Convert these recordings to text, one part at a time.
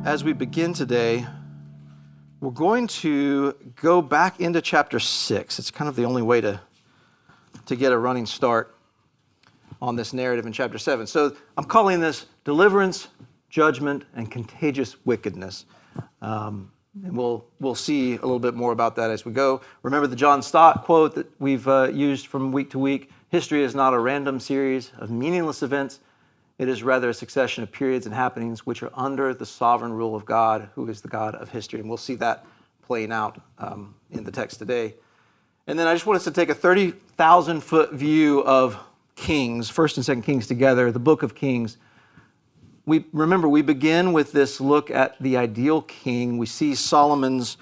as we begin today, we're going to go back into chapter 6. It's kind of the only way to get a running start on this narrative in chapter 7. So I'm calling this Deliverance, Judgment, and Contagious Wickedness. And we'll see a little bit more about that as we go. Remember the John Stott quote that we've used from week to week. History is not a random series of meaningless events. It is rather a succession of periods and happenings which are under the sovereign rule of God, who is the God of history. And we'll see that playing out in the text today. And then I just want us to take a 30,000-foot view of Kings, 1st and 2nd Kings together, the book of Kings. We begin with this look at the ideal king. We see Solomon's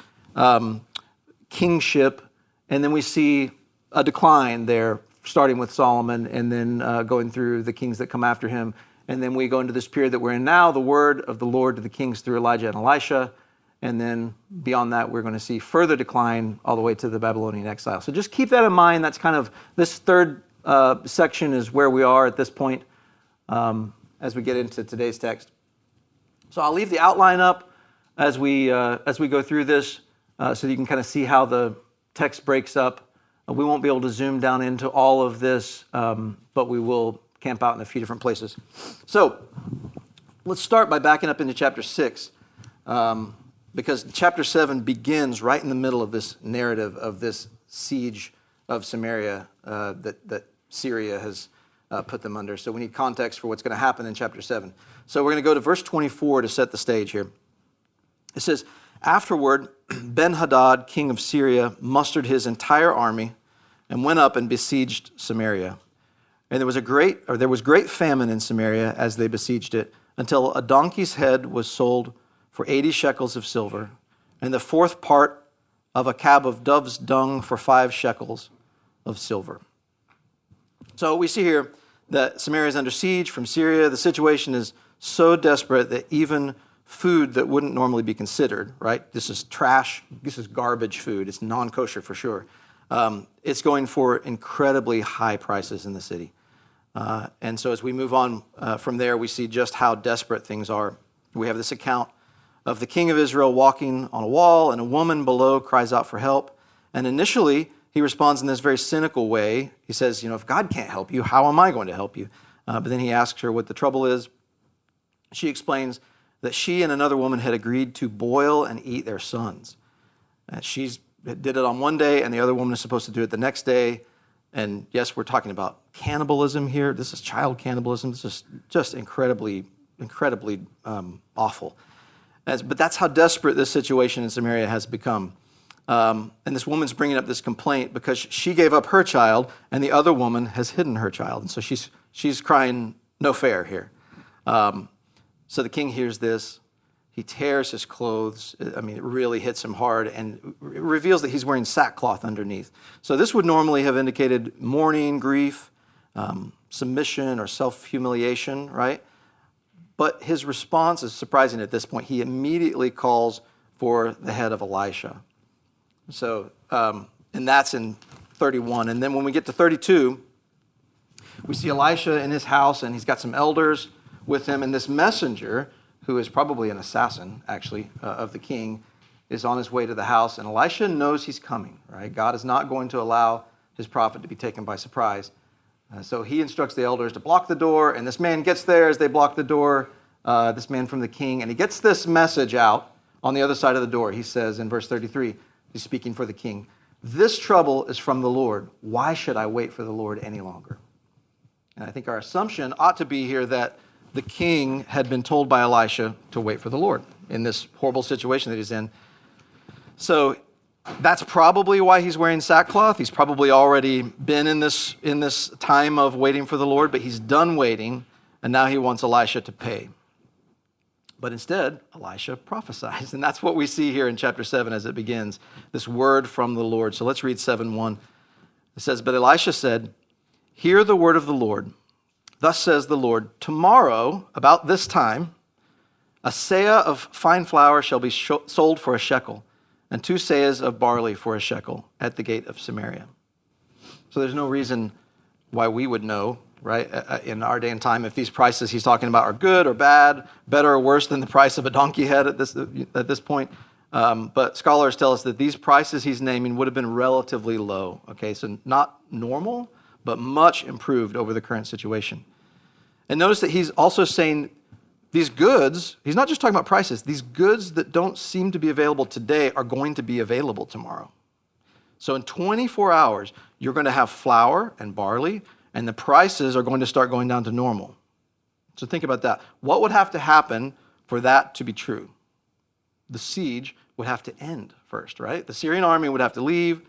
kingship, and then we see a decline there, starting with Solomon and then going through the kings that come after him. And then we go into this period that we're in now, the word of the Lord to the kings through Elijah and Elisha. And then beyond that, we're going to see further decline all the way to the Babylonian exile. So just keep that in mind. That's kind of, this third section is where we are at this point as we get into today's text. So I'll leave the outline up as we go through this so you can kind of see how the text breaks up. We won't be able to zoom down into all of this, but we will camp out in a few different places. So let's start by backing up into chapter 6, because chapter 7 begins right in the middle of this narrative of this siege of Samaria that Syria has put them under. So we need context for what's going to happen in chapter 7. So we're going to go to verse 24 to set the stage here. It says, "Afterward, Ben-Hadad, king of Syria, mustered his entire army and went up and besieged Samaria. And there was great famine in Samaria as they besieged it, until a donkey's head was sold for 80 shekels of silver, and the fourth part of a cab of dove's dung for 5 shekels of silver." So we see here that Samaria is under siege from Syria. The situation is so desperate that even food that wouldn't normally be considered, right? This is trash. This is garbage food. It's non-kosher for sure. It's going for incredibly high prices in the city. And so as we move on from there, we see just how desperate things are. We have this account of the king of Israel walking on a wall, and a woman below cries out for help. And initially, he responds in this very cynical way. He says, if God can't help you, how am I going to help you? But then he asks her what the trouble is. She explains that she and another woman had agreed to boil and eat their sons. She did it on one day, and the other woman is supposed to do it the next day. And yes, we're talking about cannibalism here. This is child cannibalism. This is just incredibly awful. But that's how desperate this situation in Samaria has become. And this woman's bringing up this complaint because she gave up her child, and the other woman has hidden her child. And so she's crying, no fair here. So the king hears this. He tears his clothes. It really hits him hard, and it reveals that he's wearing sackcloth underneath. So this would normally have indicated mourning, grief, submission, or self-humiliation, right? But his response is surprising at this point. He immediately calls for the head of Elisha. So, and that's in 31. And then when we get to 32, we see Elisha in his house, and he's got some elders with him, and this messenger, who is probably an assassin, actually, of the king, is on his way to the house. And Elisha knows he's coming, right? God is not going to allow his prophet to be taken by surprise. So he instructs the elders to block the door, and this man gets there as they block the door, this man from the king, and he gets this message out on the other side of the door. He says in verse 33, he's speaking for the king, "This trouble is from the Lord. Why should I wait for the Lord any longer?" And I think our assumption ought to be here that the king had been told by Elisha to wait for the Lord in this horrible situation that he's in. So that's probably why he's wearing sackcloth. He's probably already been in this time of waiting for the Lord, but he's done waiting, and now he wants Elisha to pay. But instead, Elisha prophesies, and that's what we see here in chapter 7 as it begins, this word from the Lord. So let's read 7:1. It says, "But Elisha said, 'Hear the word of the Lord. Thus says the Lord, tomorrow, about this time, a seah of fine flour shall be sold for a shekel, and 2 seahs of barley for a shekel at the gate of Samaria.'" So there's no reason why we would know right? In our day and time, if these prices he's talking about are good or bad, better or worse than the price of a donkey head at this point. But scholars tell us that these prices he's naming would have been relatively low. Okay, so not normal, but much improved over the current situation. And notice that he's also saying these goods, he's not just talking about prices, these goods that don't seem to be available today are going to be available tomorrow. So in 24 hours, you're going to have flour and barley, and the prices are going to start going down to normal. So think about that. What would have to happen for that to be true? The siege would have to end first, right? The Syrian army would have to leave.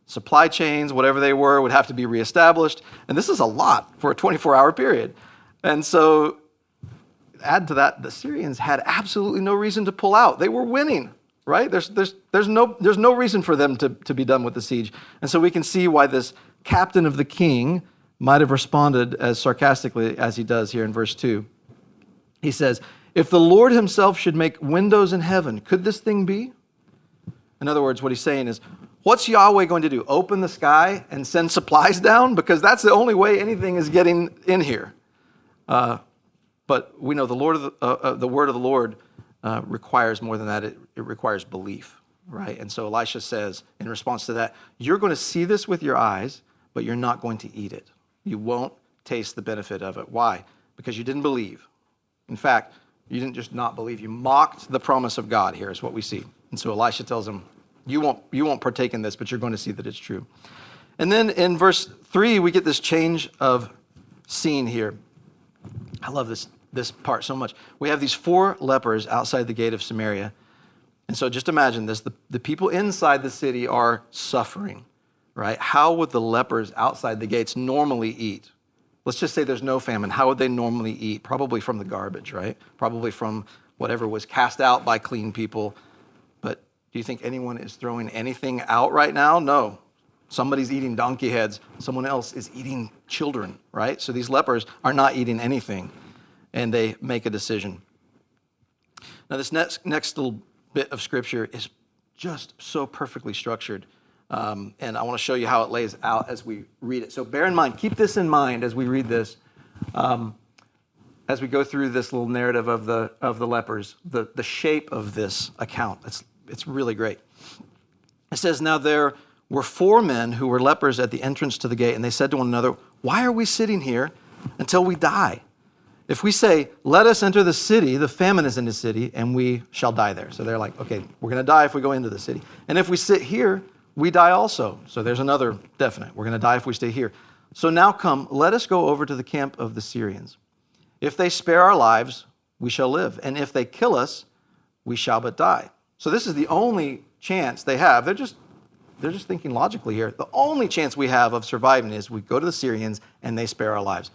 Supply chains, whatever they were, would have to be reestablished. And this is a lot for a 24-hour period. And so add to that, the Syrians had absolutely no reason to pull out. They were winning, right? There's no reason for them to be done with the siege. And so we can see why this captain of the king might have responded as sarcastically as he does here in verse 2. He says, if the Lord himself should make windows in heaven, could this thing be? In other words, what he's saying is, what's Yahweh going to do? Open the sky and send supplies down? Because that's the only way anything is getting in here. But we know the word of the Lord requires more than that. It requires belief, right? And so Elisha says, in response to that, you're going to see this with your eyes, but you're not going to eat it. You won't taste the benefit of it. Why? Because you didn't believe. In fact, you didn't just not believe. You mocked the promise of God here is what we see. And so Elisha tells him, you won't partake in this, but you're going to see that it's true. And then in verse 3, we get this change of scene here. I love this part so much. We have these 4 lepers outside the gate of Samaria. And so just imagine this. The people inside the city are suffering, right? How would the lepers outside the gates normally eat? Let's just say there's no famine. How would they normally eat? Probably from the garbage, right? Probably from whatever was cast out by clean people. But do you think anyone is throwing anything out right now? No. Somebody's eating donkey heads. Someone else is eating children, right? So these lepers are not eating anything, and they make a decision. Now this next little bit of scripture is just so perfectly structured. And I want to show you how it lays out as we read it. So bear in mind, keep this in mind as we read this, as we go through this little narrative of the lepers, the shape of this account. It's really great. It says, now there were 4 men who were lepers at the entrance to the gate, and they said to one another, why are we sitting here until we die? If we say, let us enter the city, the famine is in the city, and we shall die there. So they're like, okay, we're going to die if we go into the city. And if we sit here, we die also. So there's another definite. We're going to die if we stay here. So now come, let us go over to the camp of the Syrians. If they spare our lives, we shall live. And if they kill us, we shall but die. So this is the only chance they have. They're just thinking logically here. The only chance we have of surviving is we go to the Syrians and they spare our lives.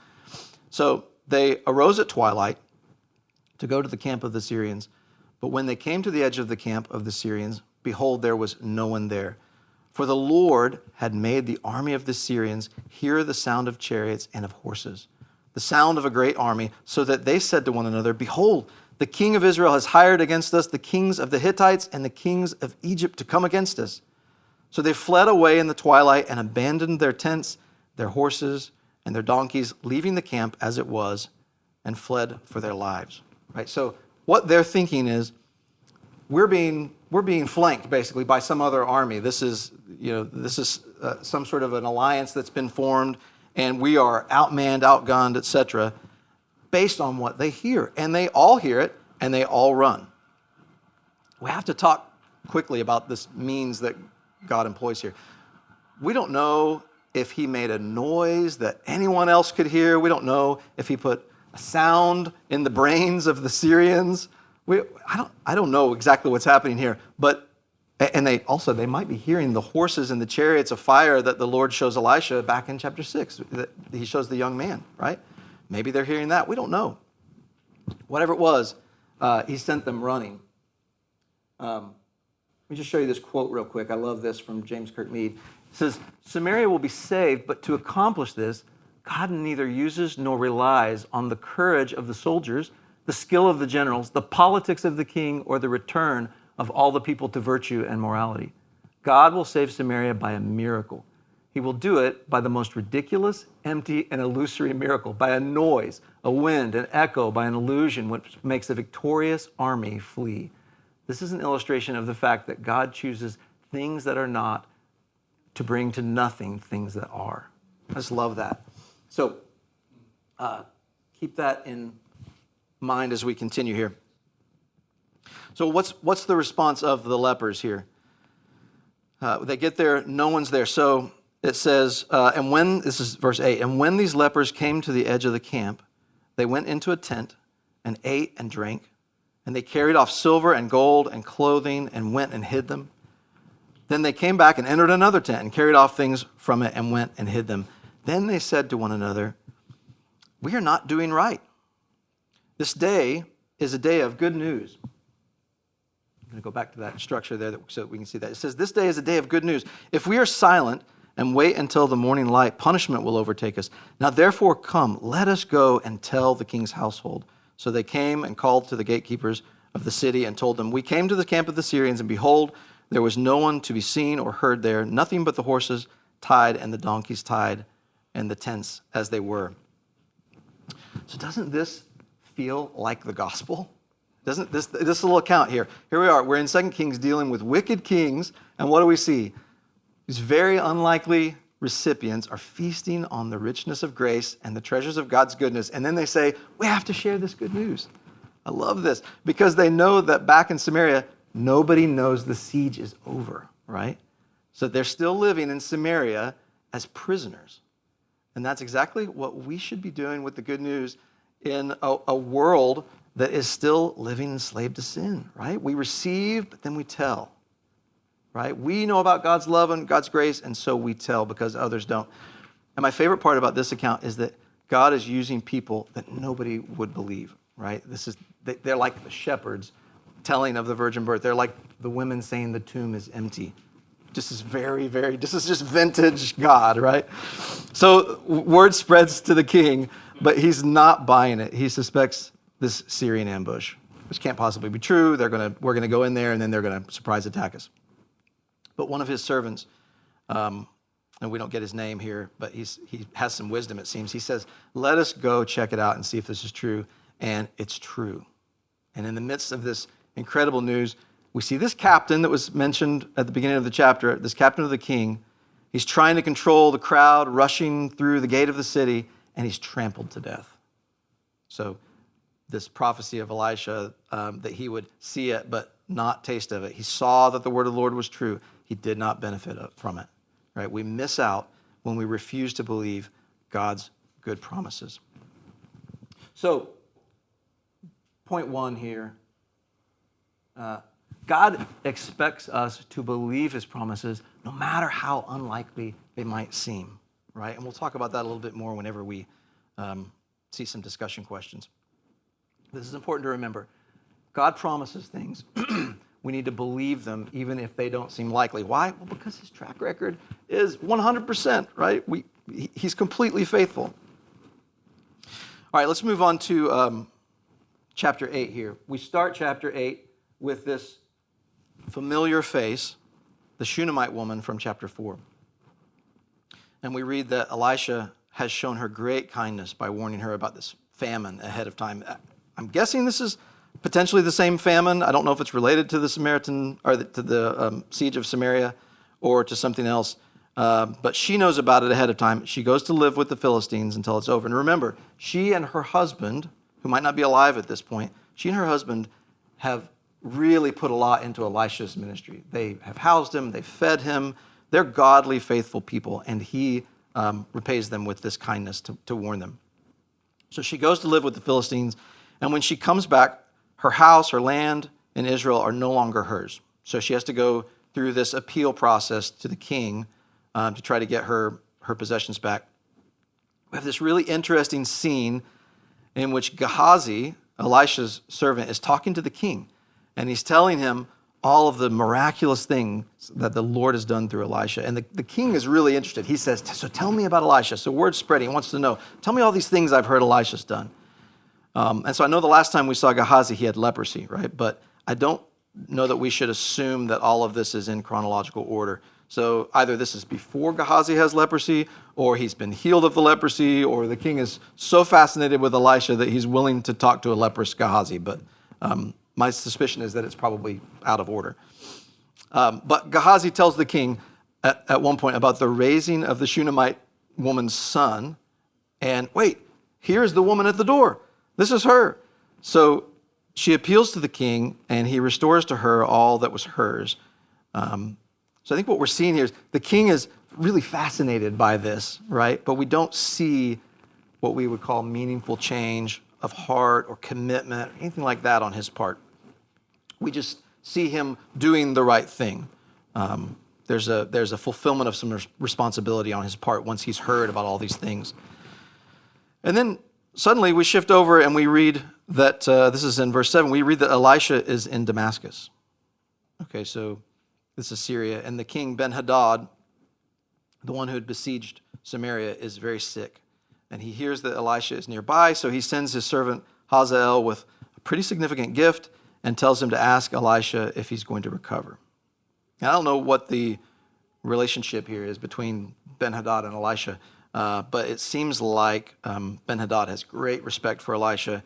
So they arose at twilight to go to the camp of the Syrians. But when they came to the edge of the camp of the Syrians, behold, there was no one there. For the Lord had made the army of the Syrians hear the sound of chariots and of horses, the sound of a great army, so that they said to one another, behold, the king of Israel has hired against us the kings of the Hittites and the kings of Egypt to come against us. So they fled away in the twilight and abandoned their tents, their horses, and their donkeys, leaving the camp as it was, and fled for their lives. Right? So what they're thinking is, we're being flanked basically by some other army. This is some sort of an alliance that's been formed, and we are outmanned, outgunned, etc., based on what they hear. And they all hear it, and they all run. We have to talk quickly about this means that God employs here. We don't know if he made a noise that anyone else could hear. We don't know if he put a sound in the brains of the Syrians. I don't know exactly what's happening here, but they might be hearing the horses and the chariots of fire that the Lord shows Elisha back in chapter 6. That he shows the young man, right? Maybe they're hearing that. We don't know. Whatever it was, he sent them running. Let me just show you this quote real quick. I love this from James Kirk Mead. It says, Samaria will be saved, but to accomplish this, God neither uses nor relies on the courage of the soldiers, the skill of the generals, the politics of the king, or the return of all the people to virtue and morality. God will save Samaria by a miracle. He will do it by the most ridiculous, empty, and illusory miracle, by a noise, a wind, an echo, by an illusion, which makes a victorious army flee. This is an illustration of the fact that God chooses things that are not to bring to nothing things that are. I just love that. So keep that in mind as we continue here. So what's the response of the lepers here? They get there, no one's there. So it says, this is verse 8, and when these lepers came to the edge of the camp, they went into a tent and ate and drank, and they carried off silver and gold and clothing and went and hid them. Then they came back and entered another tent and carried off things from it and went and hid them. Then they said to one another, we are not doing right. This day is a day of good news. I'm going to go back to that structure there so that we can see that. It says, this day is a day of good news. If we are silent and wait until the morning light, punishment will overtake us. Now therefore come, let us go and tell the king's household. So they came and called to the gatekeepers of the city and told them, we came to the camp of the Syrians, and behold, there was no one to be seen or heard there, nothing but the horses tied and the donkeys tied and the tents as they were. So doesn't this feel like the gospel? Doesn't this little account here? Here we are. We're in 2 Kings dealing with wicked kings, and what do we see? These very unlikely recipients are feasting on the richness of grace and the treasures of God's goodness, and then they say, we have to share this good news. I love this, because they know that back in Samaria, nobody knows the siege is over, right? So they're still living in Samaria as prisoners. And that's exactly what we should be doing with the good news in a world that is still living enslaved to sin, right? We receive, but then we tell, right? We know about God's love and God's grace, and so we tell because others don't. And my favorite part about this account is that God is using people that nobody would believe, right? They're like the shepherds telling of the virgin birth. They're like the women saying the tomb is empty. This is this is just vintage God, right? So word spreads to the king, but he's not buying it. He suspects this Syrian ambush, which can't possibly be true. We're going to go in there, and then they're going to surprise attack us. But one of his servants, and we don't get his name here, but he has some wisdom, it seems. He says, let us go check it out and see if this is true. And it's true. And in the midst of this incredible news, we see this captain that was mentioned at the beginning of the chapter, this captain of the king. He's trying to control the crowd rushing through the gate of the city, and he's trampled to death. So this prophecy of Elisha, that he would see it but not taste of it. He saw that the word of the Lord was true. He did not benefit from it. Right? We miss out when we refuse to believe God's good promises. So, point one here. God expects us to believe his promises no matter how unlikely they might seem, right? And we'll talk about that a little bit more whenever we see some discussion questions. This is important to remember. God promises things. We need to believe them even if they don't seem likely. Why? Well, because his track record is 100%, right? He's completely faithful. All right, let's move on to chapter 8 here. We start chapter 8 with this familiar face, the Shunammite woman from chapter 4. And we read that Elisha has shown her great kindness by warning her about this famine ahead of time. I'm guessing this is potentially the same famine. I don't know if it's related to the Samaritan or to the siege of Samaria or to something else. But she knows about it ahead of time. She goes to live with the Philistines until it's over. And remember, she and her husband, who might not be alive at this point, she and her husband have really put a lot into Elisha's ministry. They have housed him, they've fed him. They're godly, faithful people, and he repays them with this kindness to warn them. So she goes to live with the Philistines, and when she comes back, her house, her land in Israel are no longer hers. So she has to go through this appeal process to the king to try to get her possessions back. We have this really interesting scene in which Gehazi, Elisha's servant, is talking to the king. And he's telling him all of the miraculous things that the Lord has done through Elisha. And the king is really interested. He says, so tell me about Elisha. So word's spreading. He wants to know, tell me all these things I've heard Elisha's done. And so I know the last time we saw Gehazi, he had leprosy, right? But I don't know that we should assume that all of this is in chronological order. So either this is before Gehazi has leprosy, or he's been healed of the leprosy, or the king is so fascinated with Elisha that he's willing to talk to a leprous Gehazi. But my suspicion is that it's probably out of order. But Gehazi tells the king at one point about the raising of the Shunammite woman's son. And wait, here's the woman at the door. This is her. So she appeals to the king, and he restores to her all that was hers. So I think what we're seeing here is the king is really fascinated by this, right? But we don't see what we would call meaningful change of heart or commitment, or anything like that on his part. We just see him doing the right thing. There's a fulfillment of some responsibility on his part once he's heard about all these things. And then suddenly we shift over and we read that, this is in verse 7, we read that Elisha is in Damascus. Okay, so this is Syria. And the king Ben-Hadad, the one who had besieged Samaria, is very sick. And he hears that Elisha is nearby, so he sends his servant Hazael with a pretty significant gift and tells him to ask Elisha if he's going to recover. Now, I don't know what the relationship here is between Ben-Hadad and Elisha, but it seems like Ben-Hadad has great respect for Elisha.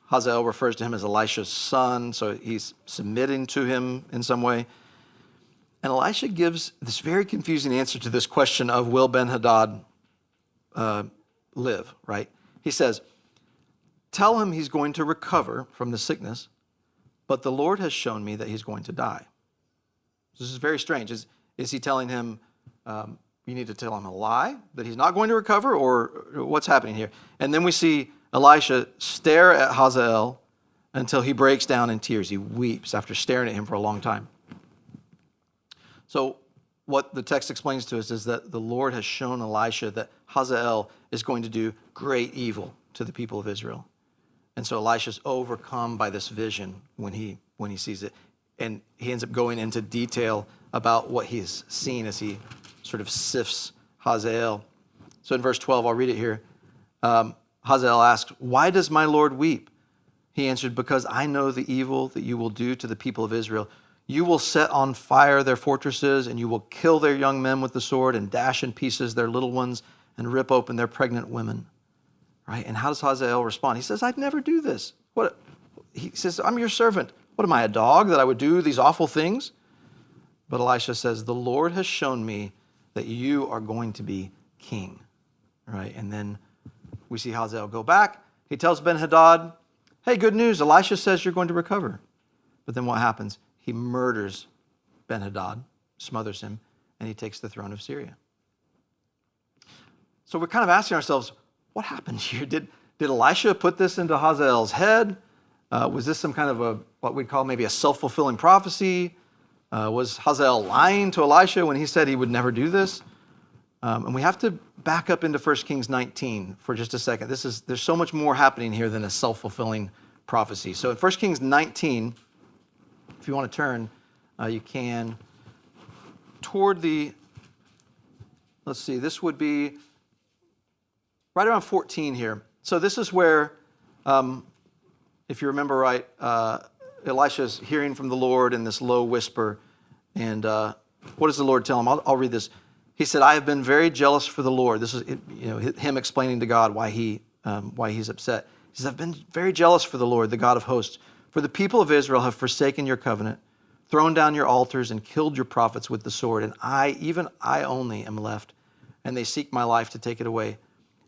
Hazael refers to him as Elisha's son, so he's submitting to him in some way. And Elisha gives this very confusing answer to this question of will Ben-Hadad live, right? He says, tell him he's going to recover from the sickness, but the Lord has shown me that he's going to die. This is very strange. Is he telling him, you need to tell him a lie, that he's not going to recover, or what's happening here? And then we see Elisha stare at Hazael until he breaks down in tears. He weeps after staring at him for a long time. So what the text explains to us is that the Lord has shown Elisha that Hazael is going to do great evil to the people of Israel. And so Elisha's overcome by this vision when he sees it. And he ends up going into detail about what he's seen as he sort of sifts Hazael. So in verse 12, I'll read it here. Hazael asks, why does my Lord weep? He answered, because I know the evil that you will do to the people of Israel. You will set on fire their fortresses, and you will kill their young men with the sword, and dash in pieces their little ones, and rip open their pregnant women. Right? And how does Hazael respond? He says, I'd never do this. What? He says, I'm your servant. What am I, a dog, that I would do these awful things? But Elisha says, the Lord has shown me that you are going to be king. Right? And then we see Hazael go back. He tells Ben-Hadad, hey, good news. Elisha says you're going to recover. But then what happens? He murders Ben-Hadad, smothers him, and he takes the throne of Syria. So we're kind of asking ourselves, what happened here? Did Elisha put this into Hazael's head? Was this some kind of what we'd call maybe a self-fulfilling prophecy? Was Hazael lying to Elisha when he said he would never do this? And we have to back up into 1 Kings 19 for just a second. There's so much more happening here than a self-fulfilling prophecy. So in 1 Kings 19, if you want to turn, you can, toward let's see, this would be right around 14 here. So this is where, if you remember right, Elisha's hearing from the Lord in this low whisper. And what does the Lord tell him? I'll read this. He said, I have been very jealous for the Lord. This is him explaining to God why he's upset. He says, I've been very jealous for the Lord, the God of hosts. For the people of Israel have forsaken your covenant, thrown down your altars, and killed your prophets with the sword. And even I only am left, and they seek my life to take it away.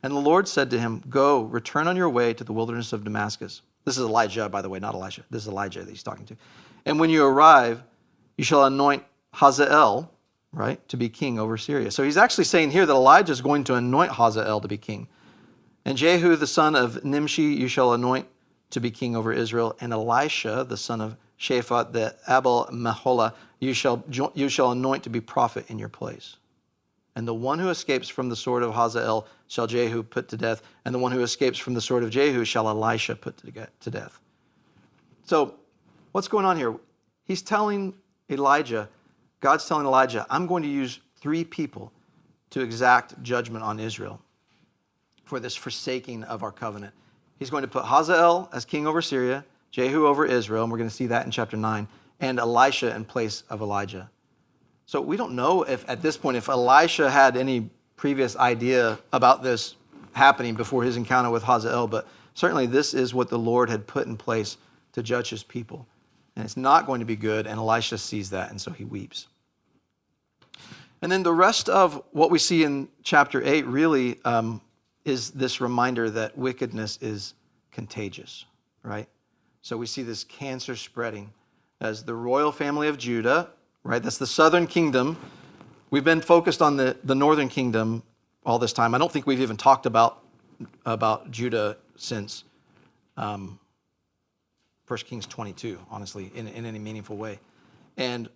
And the Lord said to him, go, return on your way to the wilderness of Damascus. This is Elijah, by the way, not Elisha. This is Elijah that he's talking to. And when you arrive, you shall anoint Hazael, right, to be king over Syria. So he's actually saying here that Elijah is going to anoint Hazael to be king. And Jehu, the son of Nimshi, you shall anoint to be king over Israel, and Elisha, the son of Shaphat, the Abel Meholah, you shall anoint to be prophet in your place. And the one who escapes from the sword of Hazael shall Jehu put to death, and the one who escapes from the sword of Jehu shall Elisha put to death. So what's going on here? He's telling Elijah, God's telling Elijah, I'm going to use 3 people to exact judgment on Israel for this forsaking of our covenant. He's going to put Hazael as king over Syria, Jehu over Israel, and we're going to see that in chapter 9, and Elisha in place of Elijah. So we don't know if at this point, if Elisha had any previous idea about this happening before his encounter with Hazael, but certainly this is what the Lord had put in place to judge his people. And it's not going to be good, and Elisha sees that, and so he weeps. And then the rest of what we see in chapter 8 really is this reminder that wickedness is contagious, right? So we see this cancer spreading as the royal family of Judah, right? That's the southern kingdom. We've been focused on the northern kingdom all this time. I don't think we've even talked about Judah since 1 Kings 22, honestly, in any meaningful way. And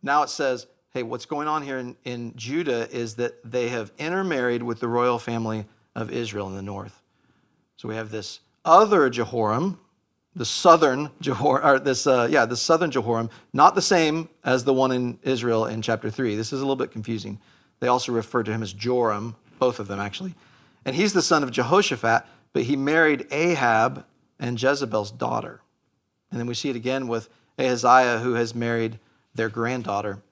now it says, hey, what's going on here in Judah is that they have intermarried with the royal family of Israel in the north. So we have this other Jehoram, the southern Jehoram, the southern Jehoram, not the same as the one in Israel in chapter 3. This is a little bit confusing. They also refer to him as Joram, both of them actually. And he's the son of Jehoshaphat, but he married Ahab and Jezebel's daughter. And then we see it again with Ahaziah, who has married their granddaughter.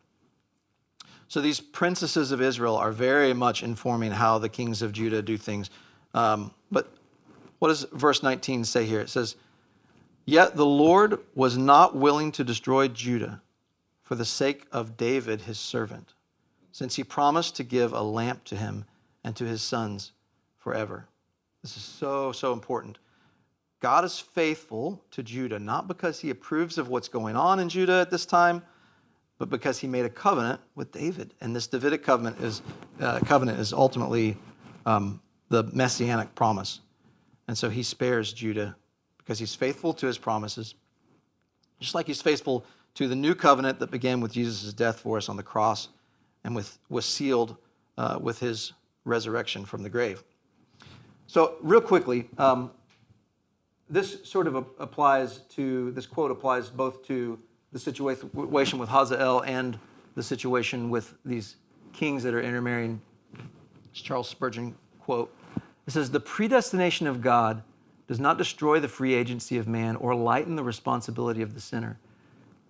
So these princesses of Israel are very much informing how the kings of Judah do things. But what does verse 19 say here? It says, "Yet the Lord was not willing to destroy Judah for the sake of David his servant, since he promised to give a lamp to him and to his sons forever." This is so, so important. God is faithful to Judah, not because he approves of what's going on in Judah at this time, but because he made a covenant with David. And this Davidic covenant is ultimately the messianic promise. And so he spares Judah because he's faithful to his promises, just like he's faithful to the new covenant that began with Jesus' death for us on the cross and was sealed with his resurrection from the grave. So real quickly, this sort of applies to, this quote applies both to the situation with Hazael and the situation with these kings that are intermarrying. It's Charles Spurgeon quote. It says, "The predestination of God does not destroy the free agency of man or lighten the responsibility of the sinner.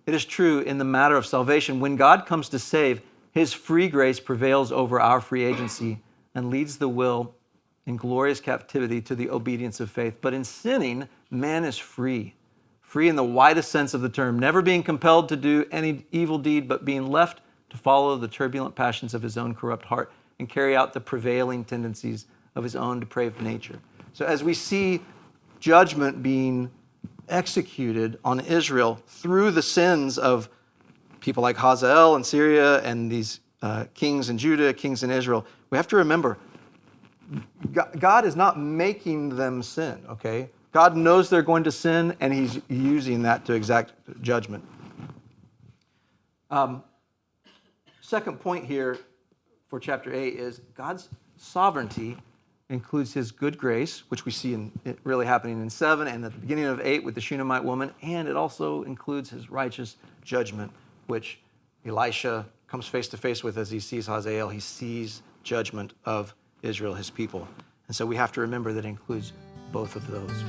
It is true in the matter of salvation. When God comes to save, his free grace prevails over our free agency and leads the will in glorious captivity to the obedience of faith. But in sinning, man is free in the widest sense of the term, never being compelled to do any evil deed, but being left to follow the turbulent passions of his own corrupt heart and carry out the prevailing tendencies of his own depraved nature." So as we see judgment being executed on Israel through the sins of people like Hazael in Syria and these kings in Judah, kings in Israel, we have to remember, God is not making them sin, okay? God knows they're going to sin, and he's using that to exact judgment. Second point here for chapter 8 is God's sovereignty includes his good grace, which we see it really happening in 7 and at the beginning of 8 with the Shunammite woman, and it also includes his righteous judgment, which Elisha comes face to face with as he sees Hazael. He sees judgment of Israel, his people. And so we have to remember that it includes both of those.